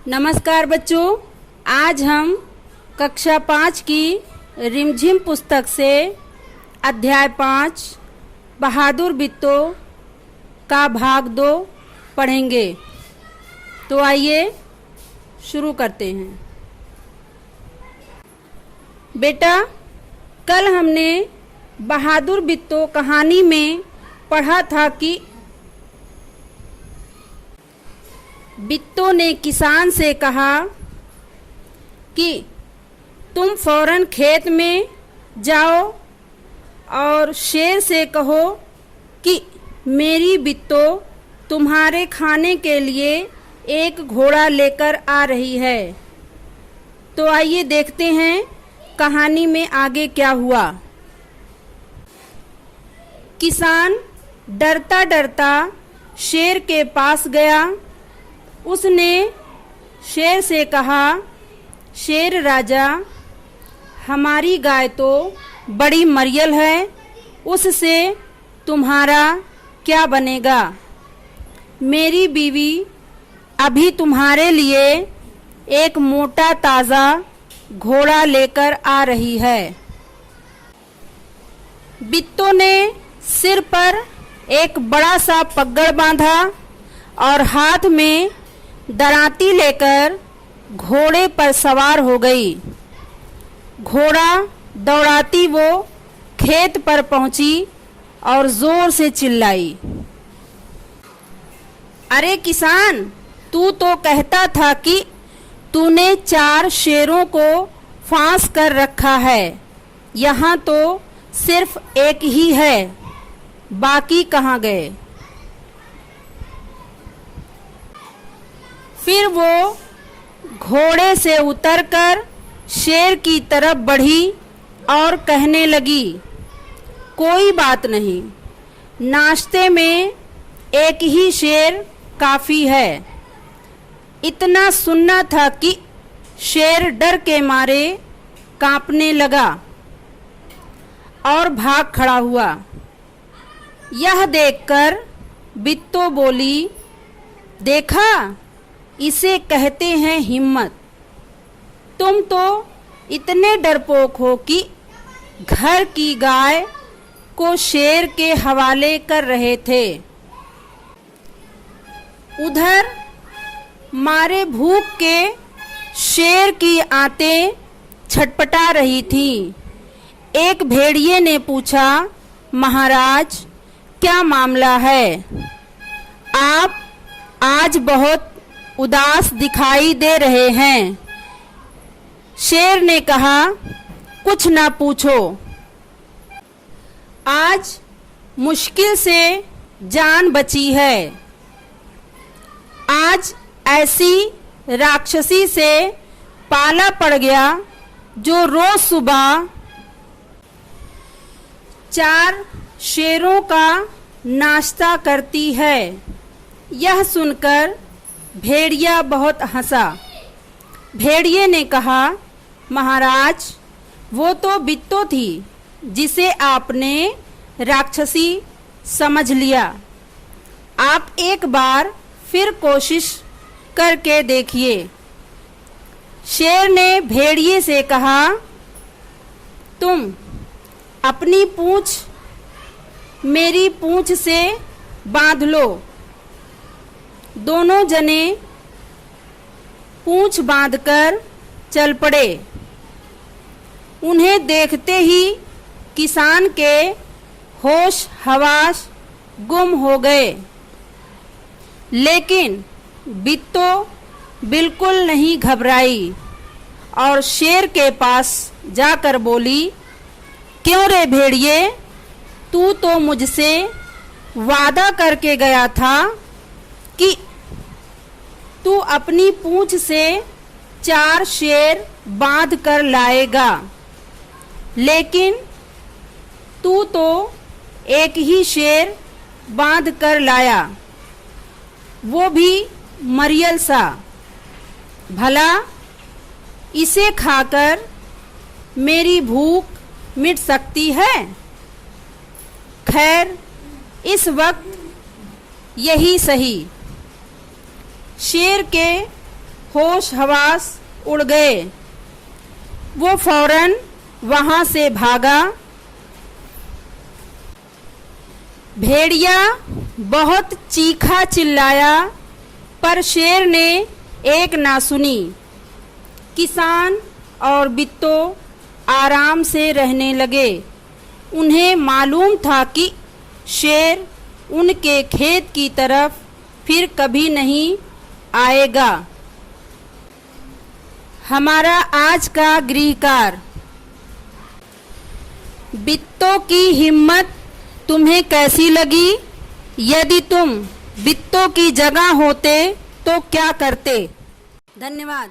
नमस्कार बच्चों, आज हम कक्षा 5 की रिमझिम पुस्तक से अध्याय 5 बहादुर बिट्टो का भाग 2 पढ़ेंगे। तो आइए शुरू करते हैं। बेटा, कल हमने बहादुर बिट्टो कहानी में पढ़ा था कि बिट्टो ने किसान से कहा कि तुम फौरन खेत में जाओ और शेर से कहो कि मेरी बिट्टो तुम्हारे खाने के लिए एक घोड़ा लेकर आ रही है। तो आइए देखते हैं कहानी में आगे क्या हुआ। किसान डरता डरता शेर के पास गया। उसने शेर से कहा, शेर राजा, हमारी गाय तो बड़ी मरियल है, उससे तुम्हारा क्या बनेगा। मेरी बीवी अभी तुम्हारे लिए एक मोटा ताज़ा घोड़ा लेकर आ रही है। बिट्टो ने सिर पर एक बड़ा सा पगड़ बांधा और हाथ में दराती लेकर घोड़े पर सवार हो गई। घोड़ा दौड़ाती वो खेत पर पहुंची और जोर से चिल्लाई, अरे किसान, तू तो कहता था कि तूने 4 शेरों को फांस कर रखा है, यहाँ तो सिर्फ एक ही है, बाकी कहाँ गए। फिर वो घोड़े से उतरकर शेर की तरफ बढ़ी और कहने लगी, कोई बात नहीं, नाश्ते में एक ही शेर काफ़ी है। इतना सुनना था कि शेर डर के मारे कांपने लगा और भाग खड़ा हुआ। यह देखकर बिट्टो बोली, देखा, इसे कहते हैं हिम्मत। तुम तो इतने डरपोक हो कि घर की गाय को शेर के हवाले कर रहे थे। उधर मारे भूख के शेर की आंतें छटपटा रही थी। एक भेड़िए ने पूछा, महाराज, क्या मामला है? आप आज बहुत उदास दिखाई दे रहे हैं। शेर ने कहा, कुछ ना पूछो, आज मुश्किल से जान बची है। आज ऐसी राक्षसी से पाला पड़ गया जो रोज सुबह 4 शेरों का नाश्ता करती है। यह सुनकर भेड़िया बहुत हंसा। भेड़िए ने कहा, महाराज, वो तो बिट्टो थी जिसे आपने राक्षसी समझ लिया। आप एक बार फिर कोशिश करके देखिए। शेर ने भेड़िए से कहा, तुम अपनी पूंछ मेरी पूंछ से बांध लो। दोनों जने पूंछ बांधकर चल पड़े। उन्हें देखते ही किसान के होश हवास गुम हो गए। लेकिन बिट्टो बिल्कुल नहीं घबराई और शेर के पास जाकर बोली, क्यों रे भेड़िए, तू तो मुझसे वादा करके गया था कि तू अपनी पूंछ से 4 शेर बांध कर लाएगा, लेकिन तू तो एक ही शेर बांध कर लाया, वो भी मरियल सा। भला इसे खाकर मेरी भूख मिट सकती है? खैर, इस वक्त यही सही। शेर के होश हवास उड़ गए। वो फौरन वहां से भागा। भेड़िया बहुत चीखा चिल्लाया, पर शेर ने एक ना सुनी। किसान और बिट्टो आराम से रहने लगे। उन्हें मालूम था कि शेर उनके खेत की तरफ फिर कभी नहीं आएगा। हमारा आज का गृहकार। बिट्टो की हिम्मत तुम्हें कैसी लगी? यदि तुम बिट्टो की जगह होते तो क्या करते? धन्यवाद।